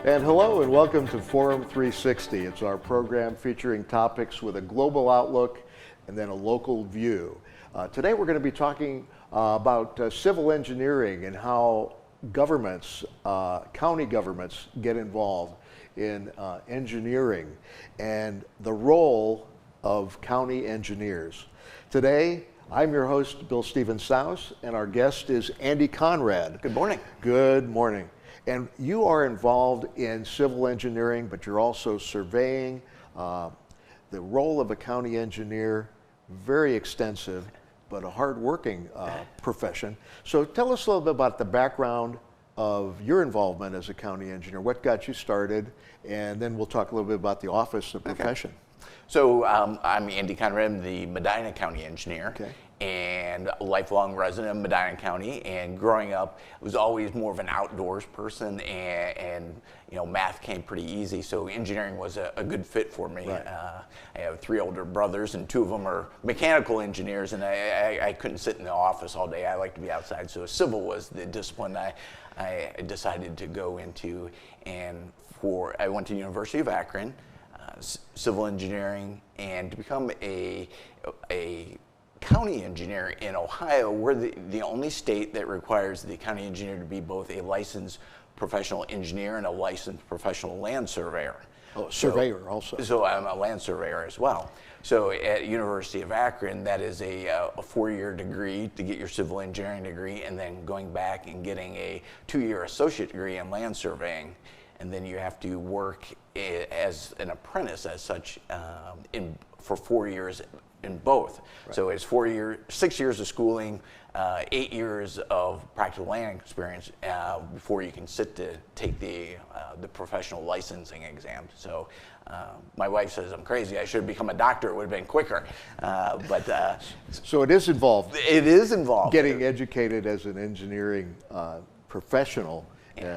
And hello and welcome to Forum 360. It's our program featuring topics with a global outlook and then a local view. Today we're going to be talking about civil engineering and how governments, county governments get involved in engineering and the role of county engineers. Today, I'm your host, Bill Stephen Souse, and our guest is Andy Conrad. Good morning. Good morning. And you are involved in civil engineering, but you're also surveying. The role of a county engineer, very extensive, but a hard-working profession. So tell us a little bit about the background of your involvement as a county engineer. What got you started? And then we'll talk a little bit about the office, the profession. So I'm Andy Conrad, I'm the Medina County engineer. Okay. And a lifelong resident of Medina County, and growing up I was always more of an outdoors person, and you know, math came pretty easy, so engineering was a good fit for me. Right. I have 3 older brothers, and 2 of them are mechanical engineers, and I couldn't sit in the office all day. I like to be outside, so civil was the discipline I decided to go into. And I went to University of Akron, civil engineering, and to become a county engineer in Ohio, we're the only state that requires the county engineer to be both a licensed professional engineer and a licensed professional land surveyor. Oh, surveyor also. So I'm a land surveyor as well. So at University of Akron, that is a 4-year degree to get your civil engineering degree, and then going back and getting a 2-year associate degree in land surveying. And then you have to work as an apprentice as such for 4 years in both. Right. So it's 6 years of schooling, 8 years of practical land experience before you can sit to take the professional licensing exam. So my wife says I'm crazy. I should have become a doctor. It would have been quicker. So it is involved. It is involved. Getting educated as an engineering professional,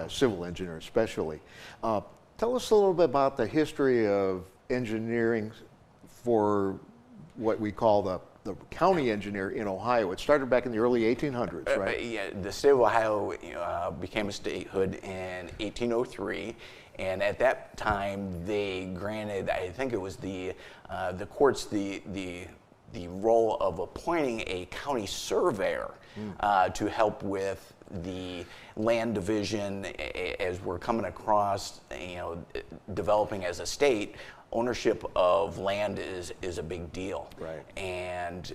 civil engineer especially. Tell us a little bit about the history of engineering for what we call the county engineer in Ohio. It started back in the early 1800s, right? Yeah, the state of Ohio became a statehood in 1803, and at that time they granted, I think it was the courts, the role of appointing a county surveyor to help with the land division as we're coming across, developing as a state. Ownership of land is a big deal, right? And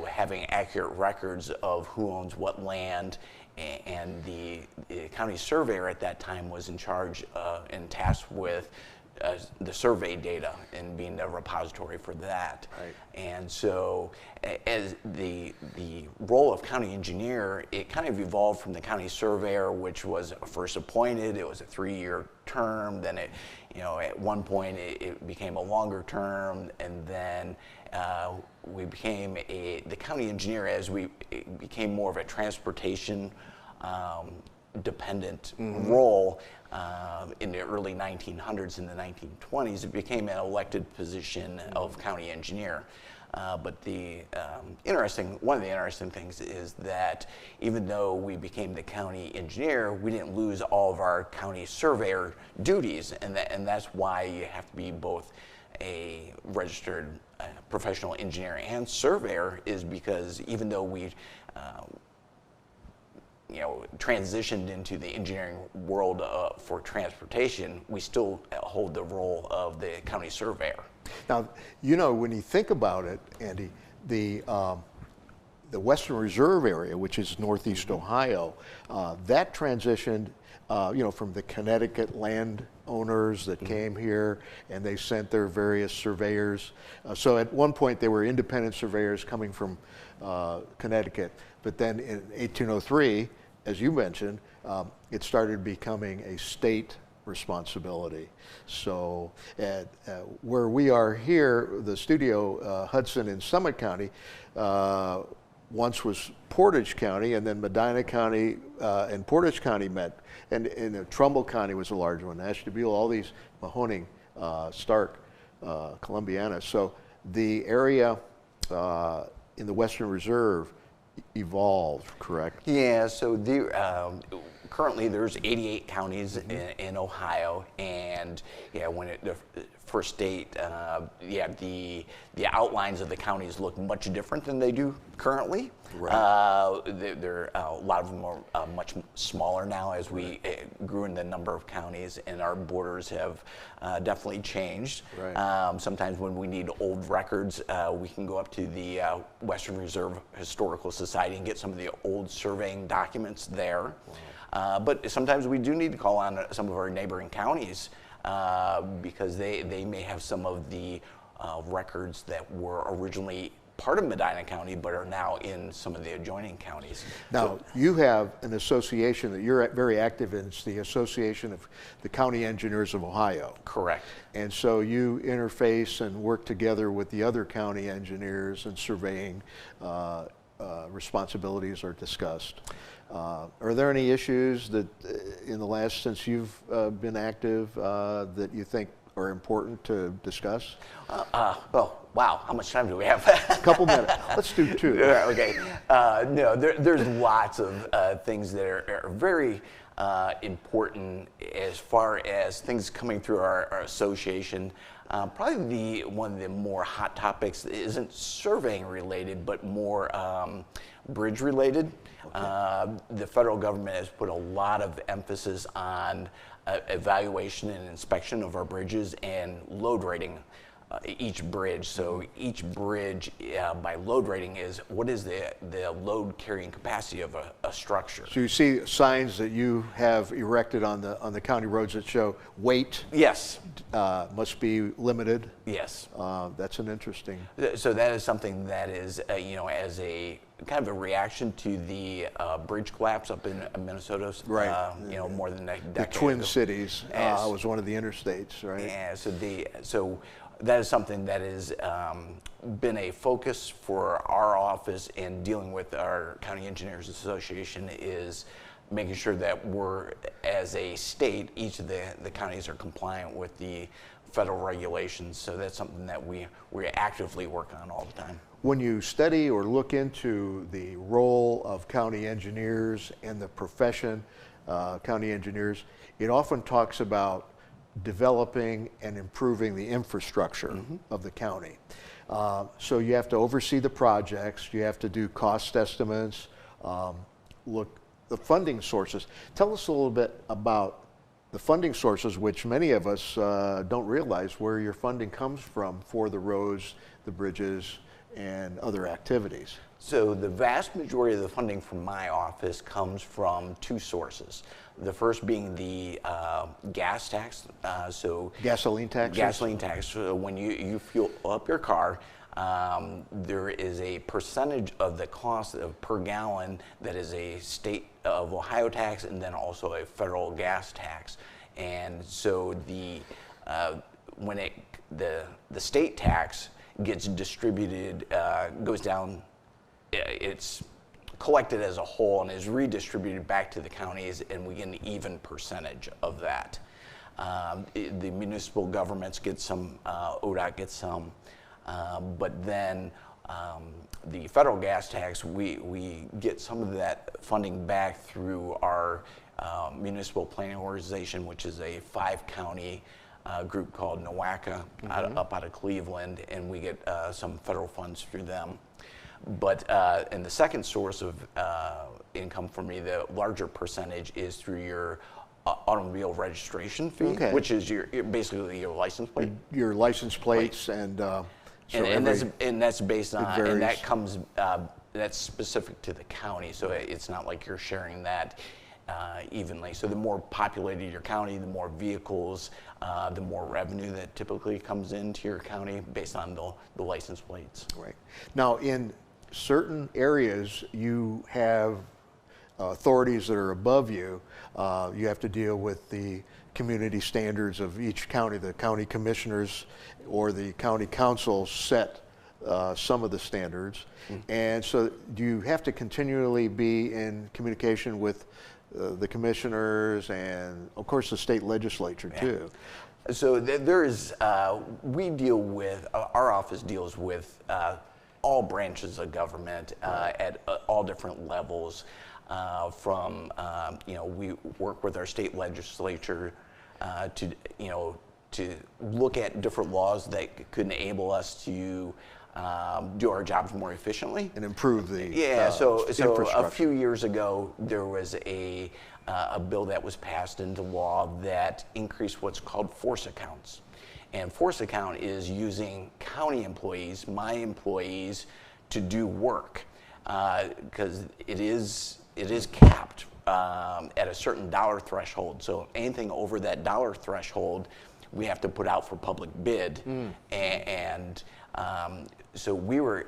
having accurate records of who owns what land, and the county surveyor at that time was in charge and tasked with the survey data and being the repository for that. Right. And so as the role of county engineer, it kind of evolved from the county surveyor, which was first appointed. It was a 3-year term. Then at one point it became a longer term, and then we became the county engineer as it became more of a transportation dependent role. In the early 1900s and the 1920s, it became an elected position of county engineer. But one of the interesting things is that even though we became the county engineer, we didn't lose all of our county surveyor duties, and that's why you have to be both a registered professional engineer and surveyor, is because even though we transitioned into the engineering world for transportation, we still hold the role of the county surveyor. Now, when you think about it, Andy, the Western Reserve area, which is Northeast Ohio, that transitioned, from the Connecticut landowners that came here, and they sent their various surveyors. So at one point, they were independent surveyors coming from Connecticut, but then in 1803, as you mentioned, it started becoming a state responsibility. So where we are here, the studio, Hudson in Summit County, once was Portage County, and then Medina County and Portage County met, and Trumbull County was a large one, Ashtabula, all these, Mahoning, Stark, Columbiana. So the area in the Western Reserve evolved, correct? Yeah, so currently there's 88 counties in Ohio, and yeah, the first state, the outlines of the counties look much different than they do currently. Right. A lot of them are much smaller now as we grew in the number of counties, and our borders have definitely changed. Right. Sometimes when we need old records, we can go up to the Western Reserve Historical Society and get some of the old surveying documents there. Wow. But sometimes we do need to call on some of our neighboring counties because they may have some of the records that were originally part of Medina County, but are now in some of the adjoining counties. Now, you have an association that you're very active in. It's the Association of the County Engineers of Ohio. Correct. And so you interface and work together with the other county engineers, and surveying responsibilities are discussed. Are there any issues that in the last, since you've been active, that you think are important to discuss? Oh, wow, how much time do we have? A couple minutes. Let's do 2. Okay. No, there's lots of things that are very important as far as things coming through our association. Probably one of the more hot topics isn't surveying related, but more bridge related. Okay. The federal government has put a lot of emphasis on evaluation and inspection of our bridges and load rating each bridge. So each bridge by load rating is what is the load carrying capacity of a structure. So you see signs that you have erected on the county roads that show weight. Yes. Must be limited. Yes. That's an interesting. So that is something that is as a kind of a reaction to the bridge collapse up in Minnesota. Right. More than a decade The Twin ago. Cities was one of the interstates, right? Yeah. So that is something that has been a focus for our office in dealing with our County Engineers Association, is making sure that we're, as a state, each of the counties are compliant with the federal regulations. So that's something that we actively work on all the time. When you study or look into the role of county engineers and the profession, county engineers, it often talks about developing and improving the infrastructure of the county. So you have to oversee the projects, you have to do cost estimates, look the funding sources. Tell us a little bit about the funding sources, which many of us don't realize where your funding comes from for the roads, the bridges, and other activities. So the vast majority of the funding from my office comes from 2 sources. The first being the gas tax. Gasoline tax? Gasoline tax. So when you fuel up your car, there is a percentage of the cost of per gallon that is a state of Ohio tax, and then also a federal gas tax. And so when the state tax gets distributed, goes down, it's collected as a whole and is redistributed back to the counties, and we get an even percentage of that. The municipal governments get some, ODOT gets some, but then the federal gas tax, we get some of that funding back through our municipal planning organization, which is a 5-county group called NOACA up out of Cleveland, and we get some federal funds through them. But and the second source of income for me, the larger percentage, is through your automobile registration fee, which is basically your license plate. Your license plates and that's based on, varies. and that comes that's specific to the county, so it's not like you're sharing that evenly. So the more populated your county, the more vehicles, the more revenue that typically comes into your county based on the license plates. Right. Now, in certain areas, you have authorities that are above you. You have to deal with the community standards of each county. The county commissioners or the county council set some of the standards. And so do you have to continually be in communication with the commissioners and, of course, the state legislature too? So there is, we deal with, our office deals with all branches of government at all different levels. We work with our state legislature to look at different laws that could enable us to do our jobs more efficiently and improve the so infrastructure. A few years ago there was a bill that was passed into law that increased what's called force accounts. And force account is using county employees, my employees, to do work because it is capped at a certain dollar threshold. So anything over that dollar threshold, we have to put out for public bid. So we were,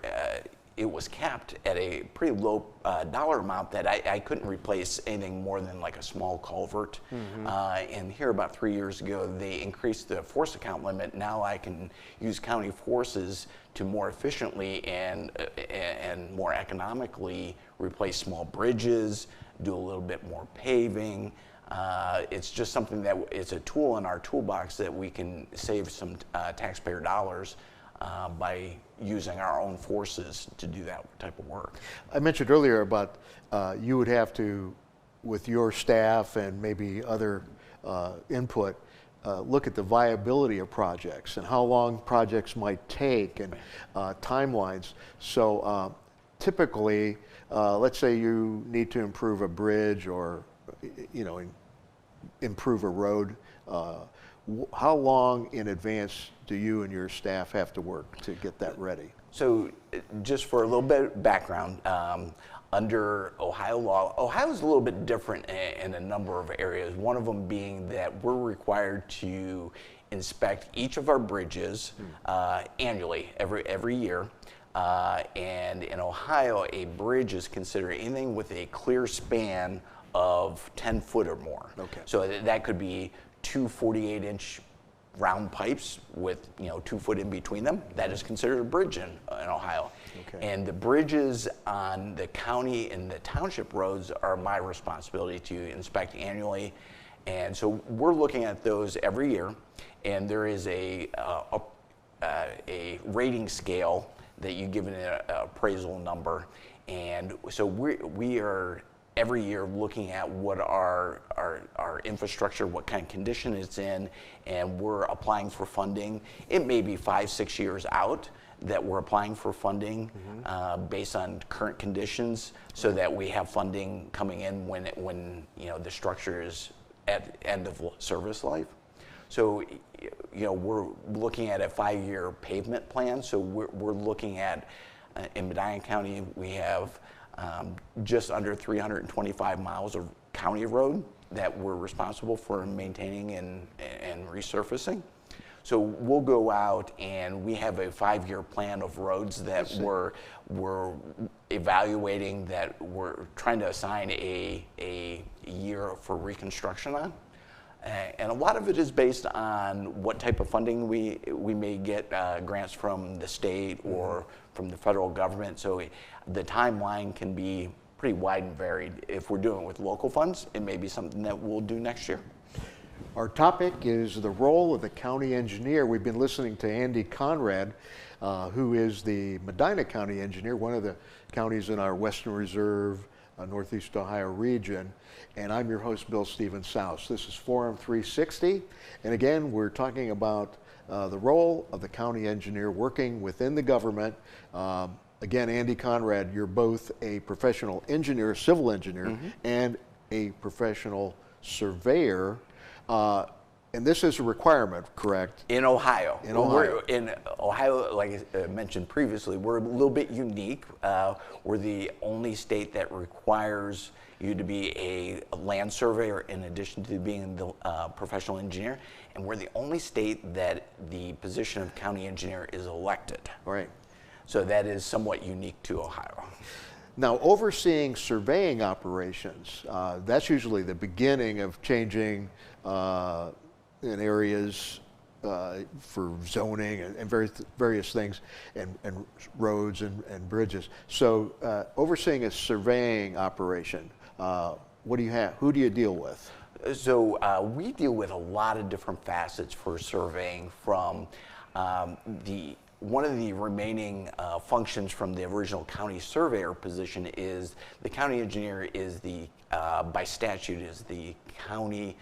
it was capped at a pretty low dollar amount that I couldn't replace anything more than like a small culvert. And here about 3 years ago, they increased the force account limit. Now I can use county forces to more efficiently and more economically replace small bridges, do a little bit more paving. It's just something that it's a tool in our toolbox that we can save some taxpayer dollars by using our own forces to do that type of work. I mentioned earlier about you would have to, with your staff and maybe other input, look at the viability of projects and how long projects might take and timelines. So typically, let's say you need to improve a bridge or improve a road. How long in advance do you and your staff have to work to get that ready? So just for a little bit of background, under Ohio law, Ohio is a little bit different in a number of areas. One of them being that we're required to inspect each of our bridges annually, every year. And in Ohio, a bridge is considered anything with a clear span of 10 foot or more. Okay. So that could be two 48-inch round pipes with 2 foot in between them. That is considered a bridge in Ohio. Okay. And the bridges on the county and the township roads are my responsibility to inspect annually. And so we're looking at those every year, and there is a rating scale that you give an appraisal number. And so we are every year looking at what our infrastructure, what kind of condition it's in, and we're applying for funding. It may be 5-6 years out that we're applying for funding based on current conditions, so that we have funding coming in when the structure is at end of service life. So we're looking at a 5-year pavement plan. So we're looking at in Medina County we have just under 325 miles of county road that we're responsible for maintaining and resurfacing. So we'll go out and we have a 5-year plan of roads that we're evaluating, that we're trying to assign a year for reconstruction on. And a lot of it is based on what type of funding we may get, grants from the state or from the federal government. So the timeline can be pretty wide and varied. If we're doing it with local funds, it may be something that we'll do next year. Our topic is the role of the county engineer. We've been listening to Andy Conrad, who is the Medina County engineer, one of the counties in our Western Reserve, Northeast Ohio region. And I'm your host, Bill Stephen Souse. This is Forum 360. And again, we're talking about the role of the county engineer working within the government. Again, Andy Conrad, you're both a professional engineer, civil engineer, and a professional surveyor. And this is a requirement, correct? In Ohio. In Ohio. In Ohio, like I mentioned previously, we're a little bit unique. We're the only state that requires you to be a land surveyor in addition to being the professional engineer. And we're the only state that the position of county engineer is elected. All right. So that is somewhat unique to Ohio. Now, overseeing surveying operations, that's usually the beginning of changing in areas for zoning and various things, and roads and bridges. So overseeing a surveying operation, what do you have? Who do you deal with? So we deal with a lot of different facets for surveying, from one of the remaining functions from the original county surveyor position is the county engineer is by statute, is the county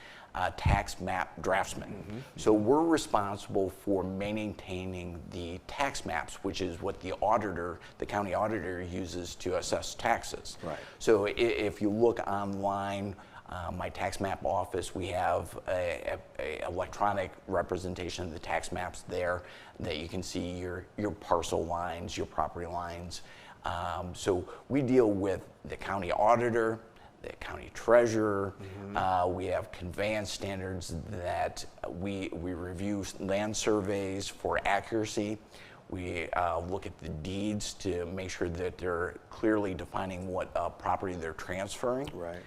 tax map draftsman. So we're responsible for maintaining the tax maps, which is what the county auditor uses to assess taxes. Right. So if you look online, my tax map office, we have a electronic representation of the tax maps there that you can see your parcel lines, your property lines. So we deal with the county auditor, the county treasurer. We have conveyance standards that we review land surveys for accuracy. We look at the deeds to make sure that they're clearly defining what property they're transferring. Right.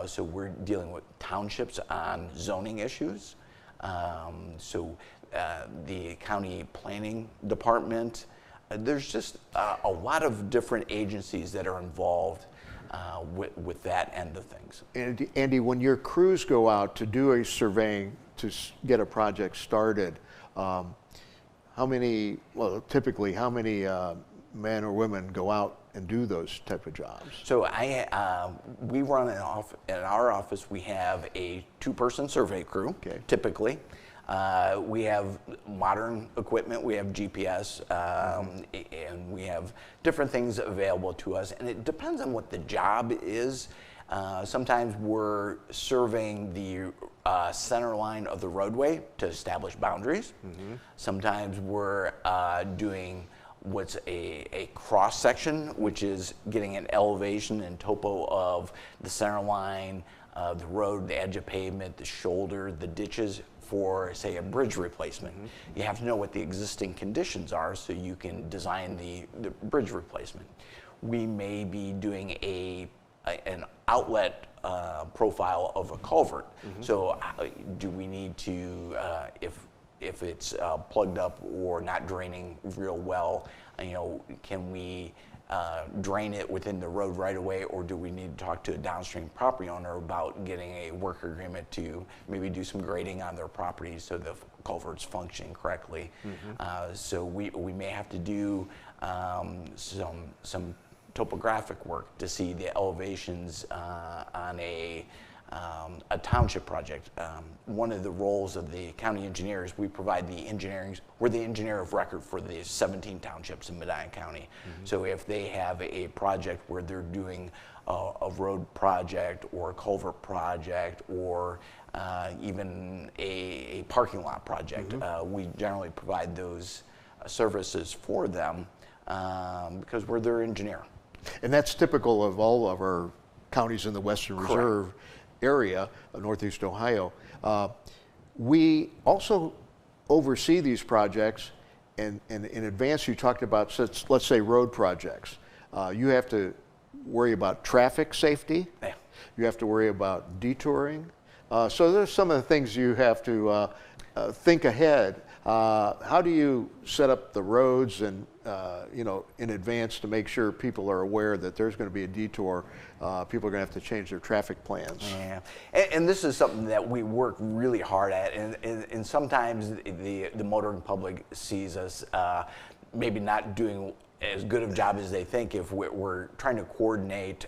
So we're dealing with townships on zoning issues. So the county planning department, there's just a lot of different agencies that are involved with that end of things. And Andy, when your crews go out to do a surveying to get a project started, typically how many men or women go out and do those type of jobs? So we run in our office, we have a 2-person survey crew, typically. We have modern equipment, we have GPS, and we have different things available to us, and it depends on what the job is. Sometimes we're surveying the center line of the roadway to establish boundaries. Sometimes we're doing what's a cross section, which is getting an elevation and topo of the center line, the road, the edge of pavement, the shoulder, the ditches, for, say, a bridge replacement. You have to know what the existing conditions are so you can design the bridge replacement. We may be doing an outlet profile of a culvert. So do we need to, if it's plugged up or not draining real well, can we drain it within the road right away, or do we need to talk to a downstream property owner about getting a work agreement to maybe do some grading on their property so the culvert's functioning correctly? So we may have to do some topographic work to see the elevations on a township project. One of the roles of the county engineers, we provide the engineering, we're the engineer of record for the 17 townships in Medina County. So if they have a project where they're doing a road project or a culvert project or even a parking lot project, we generally provide those services for them because we're their engineer. And that's typical of all of our counties in the Western Reserve area of Northeast Ohio. We also oversee these projects, and in advance you talked about, let's say, road projects. You have to worry about traffic safety. Yeah. You have to worry about detouring. So there's some of the things you have to think ahead. How do you set up the roads and in advance to make sure people are aware that there's going to be a detour? People are going to have to change their traffic plans. Yeah, and this is something that we work really hard at, and sometimes the motoring public sees us maybe not doing as good of a job as they think if we're trying to coordinate.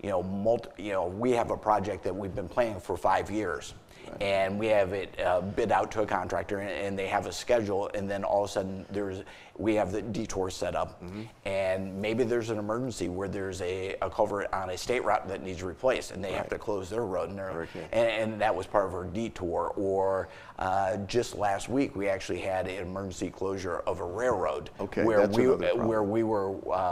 We have a project that we've been planning for 5 years. And we have it bid out to a contractor, and they have a schedule, and then all of a sudden we have the detour set up, and maybe there's an emergency where there's a culvert on a state route that needs replaced, and they have to close their road, and that was part of our detour. Or just last week we actually had an emergency closure of a railroad where we were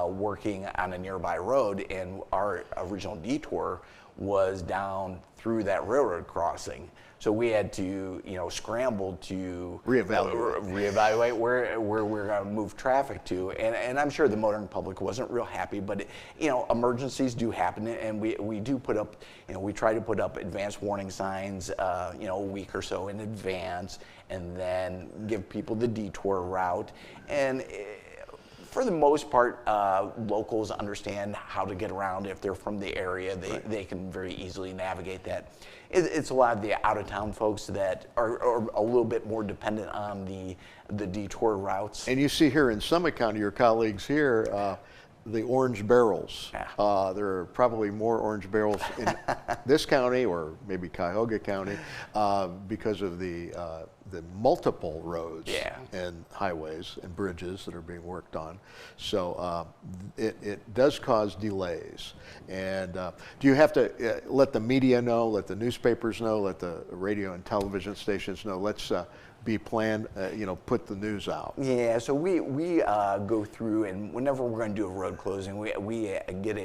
working on a nearby road, and our original detour was down through that railroad crossing. So we had to, scramble to reevaluate where we're going to move traffic to. And I'm sure the motoring public wasn't real happy, but emergencies do happen, and we do put up, we try to put up advanced warning signs, a week or so in advance, and then give people the detour route. And For the most part, locals understand how to get around. If they're from the area, they can very easily navigate that. It's a lot of the out-of-town folks that are a little bit more dependent on the detour routes. And you see here in Summit County, your colleagues here, the orange barrels. Yeah. There are probably more orange barrels in this county, or maybe Cuyahoga County, because of the multiple roads and highways and bridges that are being worked on. So it does cause delays. And do you have to let the media know, let the newspapers know, let the radio and television stations know? Let's be planned, put the news out. Yeah, so we go through, and whenever we're going to do a road closing, we get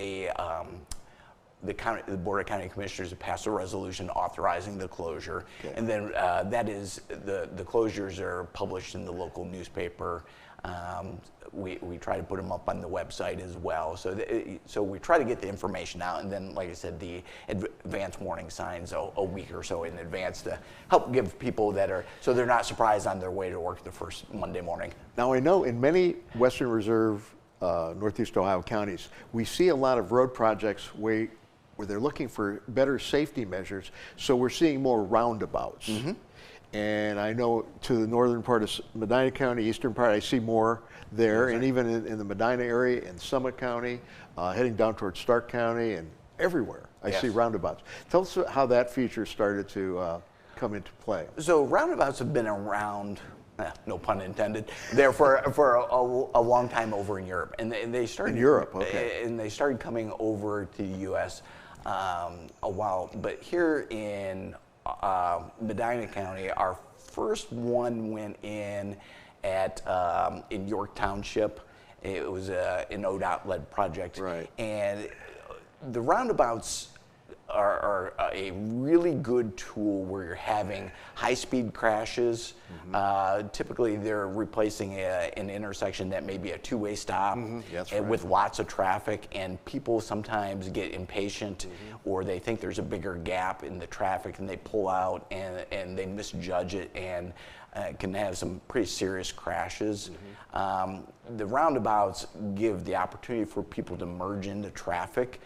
the Board of County Commissioners to pass a resolution authorizing the closure, and then that is the closures are published in the local newspaper. We try to put them up on the website as well. So we try to get the information out, and then, like I said, the advance warning signs a week or so in advance to help give people so they're not surprised on their way to work the first Monday morning. Now, I know in many Western Reserve, Northeast Ohio counties, we see a lot of road projects where they're looking for better safety measures. So we're seeing more roundabouts. Mm-hmm. And I know to the northern part of Medina County, eastern part, I see more there, and even in the Medina area, in Summit County, heading down towards Stark County, and everywhere I see roundabouts. Tell us how that feature started to come into play. So roundabouts have been around, no pun intended, there for a long time over in Europe, and they started in Europe, okay, and they started coming over to the U.S. A while, but here in Medina County, our first one went in in York Township. It was an ODOT-led project, right? And the roundabouts are a really good tool where you're having high-speed crashes. Mm-hmm. Typically, they're replacing an intersection that may be a two-way stop, mm-hmm. With lots of traffic, and people sometimes get impatient, mm-hmm. or they think there's a bigger gap in the traffic, and they pull out and they misjudge it, and can have some pretty serious crashes. Mm-hmm. The roundabouts give the opportunity for people to merge into traffic.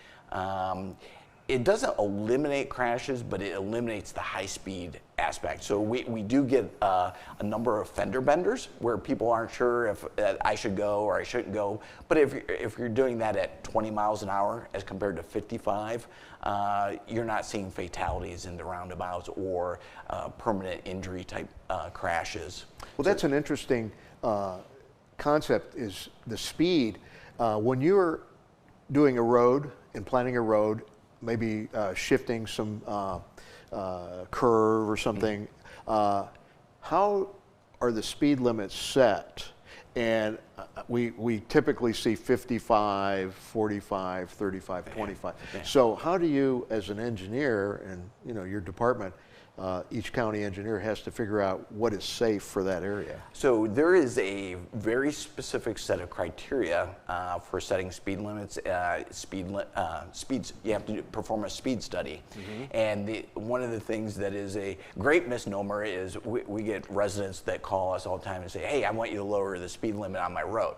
It doesn't eliminate crashes, but it eliminates the high-speed aspect. So we do get a number of fender benders where people aren't sure if I should go or I shouldn't go. But if you're doing that at 20 miles an hour as compared to 55, you're not seeing fatalities in the roundabouts or permanent injury type crashes. Well, that's an interesting concept, is the speed. When you're doing a road and planning a road, maybe shifting some curve or something, how are the speed limits set? And we typically see 55, 45, 35, 25. Yeah. So how do you, as an engineer, and your department, each county engineer has to figure out what is safe for that area? So there is a very specific set of criteria for setting speed limits. Speeds, you have to perform a speed study. Mm-hmm. And one of the things that is a great misnomer is we get residents that call us all the time and say, hey, I want you to lower the speed limit on my road.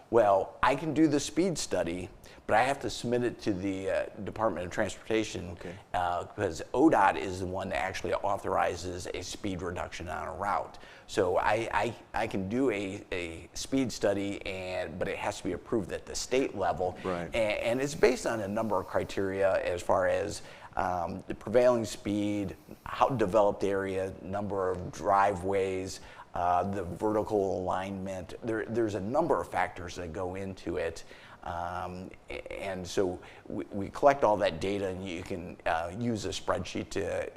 Well, I can do the speed study, but I have to submit it to the Department of Transportation, because ODOT is the one that actually authorizes a speed reduction on a route. So I can do a speed study, but it has to be approved at the state level. Right. And it's based on a number of criteria as far as the prevailing speed, how developed area, number of driveways, the vertical alignment. There's a number of factors that go into it. And so we collect all that data, and you can use a spreadsheet to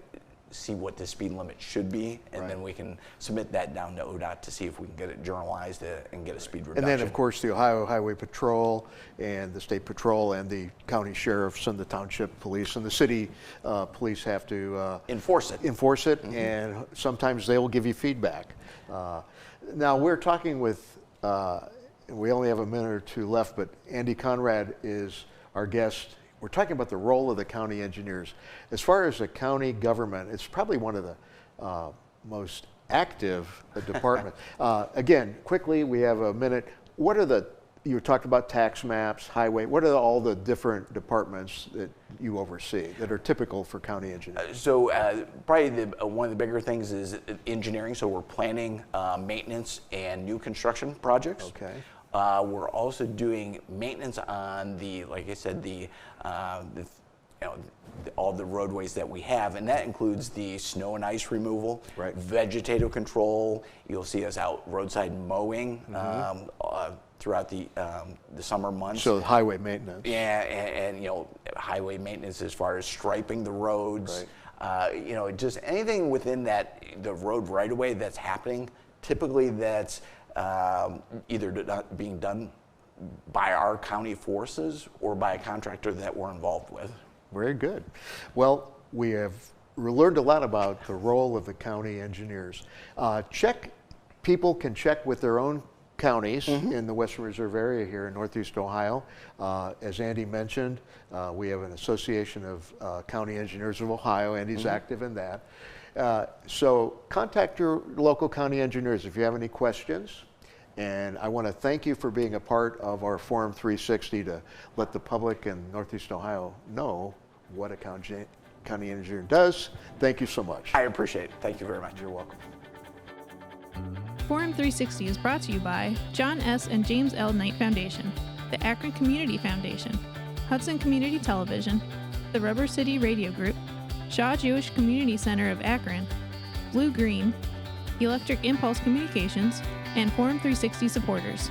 see what the speed limit should be, and then we can submit that down to ODOT to see if we can get it journalized and get a speed reduction. And then, of course, the Ohio Highway Patrol and the State Patrol and the county sheriffs and the township police and the city police have to enforce it. Mm-hmm. And sometimes they will give you feedback. Now, we're talking with, we only have a minute or two left, but Andy Conrad is our guest. We're talking about the role of the county engineers. As far as the county government, it's probably one of the most active departments. Again, quickly, we have a minute. What are the you talked about tax maps, highway. What are all the different departments that you oversee that are typical for county engineers? So probably one of the bigger things is engineering. So we're planning maintenance and new construction projects. Okay. We're also doing maintenance on like I said, all the roadways that we have, and that includes the snow and ice removal, right. Vegetative control. You'll see us out roadside mowing throughout the summer months. So highway maintenance. Yeah, and highway maintenance as far as striping the roads. Right. Just anything within the road right away that's happening. Typically, that's either being done by our county forces or by a contractor that we're involved with. Very good. Well, we learned a lot about the role of the county engineers. People can check with their own counties in the Western Reserve area here in Northeast Ohio. As Andy mentioned, we have an association of county engineers of Ohio. Andy's active in that. So contact your local county engineers if you have any questions. And I want to thank you for being a part of our Forum 360 to let the public in Northeast Ohio know what a county engineer does. Thank you so much. I appreciate it. Thank you very much. You're welcome. Forum 360 is brought to you by John S. and James L. Knight Foundation, the Akron Community Foundation, Hudson Community Television, the Rubber City Radio Group, Shaw Jewish Community Center of Akron, Blue Green, Electric Impulse Communications, and Forum 360 supporters.